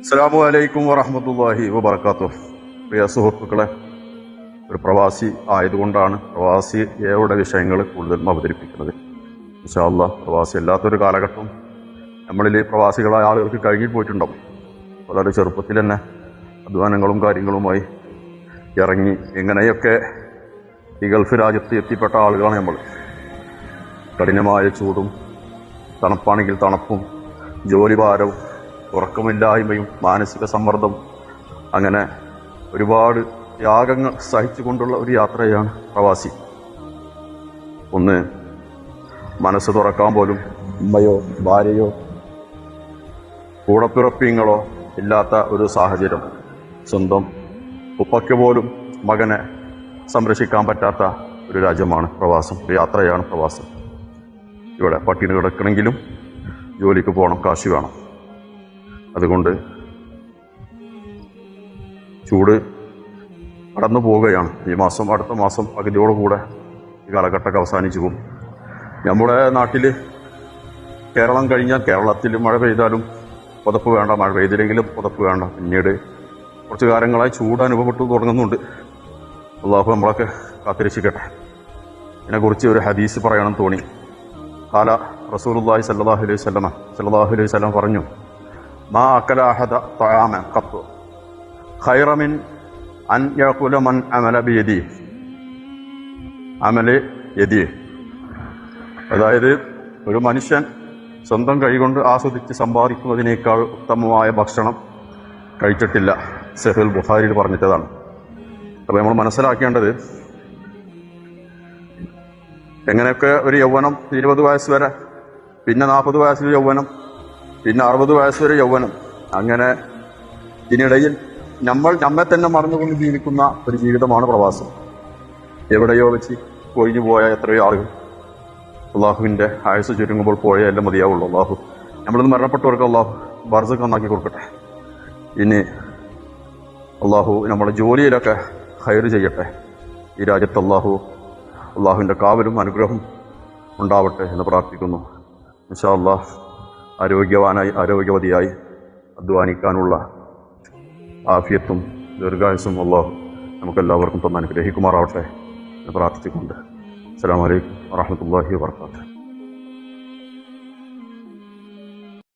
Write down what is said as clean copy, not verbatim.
അസ്സലാമു അലൈക്കും വറഹ്മത്തുള്ളാഹി വബറകാതുഹു. പ്രിയ സുഹൃത്തുക്കളെ, ഒരു പ്രവാസി ആയതുകൊണ്ടാണ് പ്രവാസിയുടെ വിഷയങ്ങൾ കൂടുതലും അവതരിപ്പിക്കുന്നത്. ഇൻഷാ അല്ലാഹ് പ്രവാസി അല്ലാത്തൊരു കാലഘട്ടം നമ്മളിൽ പ്രവാസികളായ ആളുകൾക്ക് കഴിഞ്ഞു പോയിട്ടുണ്ടാവും. വളരെ ചെറുപ്പത്തിൽ തന്നെ അധ്വാനങ്ങളും കാര്യങ്ങളുമായി ഇറങ്ങി എങ്ങനെയൊക്കെ ഈ ഗൾഫ് രാജ്യത്ത് എത്തിപ്പെട്ട ആളുകളാണ് നമ്മൾ. കഠിനമായ ചൂടും തണുപ്പാണെങ്കിൽ തണുപ്പും ജോലിഭാരവും ഉറക്കമില്ലായ്മയും മാനസിക സമ്മർദ്ദം, അങ്ങനെ ഒരുപാട് ത്യാഗങ്ങൾ സഹിച്ചുകൊണ്ടുള്ള ഒരു യാത്രയാണ് പ്രവാസി. ഒന്ന് മനസ്സ് തുറക്കാൻ പോലും ഉമ്മയോ ഭാര്യയോ കൂടപ്പിറപ്പിങ്ങളോ ഇല്ലാത്ത ഒരു സാഹചര്യം, സ്വന്തം ഉപ്പയ്ക്ക് പോലും മകനെ സംരക്ഷിക്കാൻ പറ്റാത്ത ഒരു രാജ്യമാണ് പ്രവാസം, ഒരു യാത്രയാണ് പ്രവാസം. ഇവിടെ പട്ടിണി കിടക്കണമെങ്കിലും ജോലിക്ക് പോകണം, കാശ് വേണം. അതുകൊണ്ട് ചൂട് കടന്നു പോവുകയാണ്. ഈ മാസം അടുത്ത മാസം പകുതിയോടുകൂടെ ഈ കാലഘട്ടമൊക്കെ അവസാനിച്ചു പോകും. നമ്മുടെ നാട്ടിൽ കേരളം കഴിഞ്ഞാൽ കേരളത്തിൽ മഴ പെയ്താലും പുതപ്പ് വേണ്ട, മഴ പെയ്തില്ലെങ്കിലും പുതപ്പ് വേണ്ട. പിന്നീട് കുറച്ച് കാലങ്ങളായി ചൂട് അനുഭവപ്പെട്ടു തുടങ്ങുന്നുണ്ട്. അള്ളാഹു നമ്മളൊക്കെ കാത്തിരക്ഷിക്കട്ടെ. ഇതിനെക്കുറിച്ച് ഒരു ഹദീസ് പറയണം തോന്നി. ഖാല റസൂലുള്ളാഹി സ്വല്ലല്ലാഹു അലൈഹി വസല്ലം പറഞ്ഞു, മാ അക്കല അഹദ തആമൻ ഖത്തു ഖൈറ മിൻ അൻ യഖുല മൻ അമല ബിയദി അമല യദി. അതായത് ഒരു മനുഷ്യൻ സ്വന്തം കൈകൊണ്ട് ആസ്വദിച്ച് സമ്പാദിക്കുന്നതിനേക്കാൾ ഉത്തമമായ ഭക്ഷണം കഴിച്ചിട്ടില്ല. സഹീഹുൽ ബുഖാരിയിൽ പറഞ്ഞിട്ടതാണ്. അപ്പോൾ നമ്മൾ മനസ്സിലാക്കേണ്ടത്, എങ്ങനെയൊക്കെ ഒരു യൗവനം 20 വയസ്സ് വരെ, പിന്നെ 40 വയസ്സിൽ യൗവനം, പിന്നെ 60 വയസ്സ് വരെ യൗവനം, അങ്ങനെ ഇതിനിടയിൽ നമ്മെ തന്നെ മറന്നുകൊണ്ട് ജീവിക്കുന്ന ഒരു ജീവിതമാണ് പ്രവാസം. എവിടെയോ വെച്ച് കൊഴിഞ്ഞു പോയ എത്രയോ ആളുകൾ. അള്ളാഹുവിൻ്റെ ആയുസ് ചുരുങ്ങുമ്പോൾ പോയെല്ലാം മതിയാവുള്ളൂ. അള്ളാഹു നമ്മളിന്ന് മരണപ്പെട്ടവർക്ക് അള്ളാഹു ബർസഖ് നന്നാക്കി കൊടുക്കട്ടെ. ഇനി അള്ളാഹു നമ്മുടെ ജോലിയിലൊക്കെ ഖൈർ ചെയ്യട്ടെ. ഈ രാജ്യത്ത് അള്ളാഹുവിൻ്റെ കാവലും അനുഗ്രഹം ഉണ്ടാവട്ടെ എന്ന് പ്രാർത്ഥിക്കുന്നു. ഇൻഷാ അല്ലാഹ് ആരോഗ്യവതിയായി അധ്വാനിക്കാനുള്ള ആഫിയത്തും ദീർഘായുസ്സും അള്ളാഹു നമുക്കെല്ലാവർക്കും തന്നെ അനുഗ്രഹിക്കുമാറാവട്ടെ എന്ന് പ്രാർത്ഥിച്ചുകൊണ്ട് അസ്സലാമു അലൈക്കും വറഹ്മത്തുള്ളാഹി വബറകാതുഹു.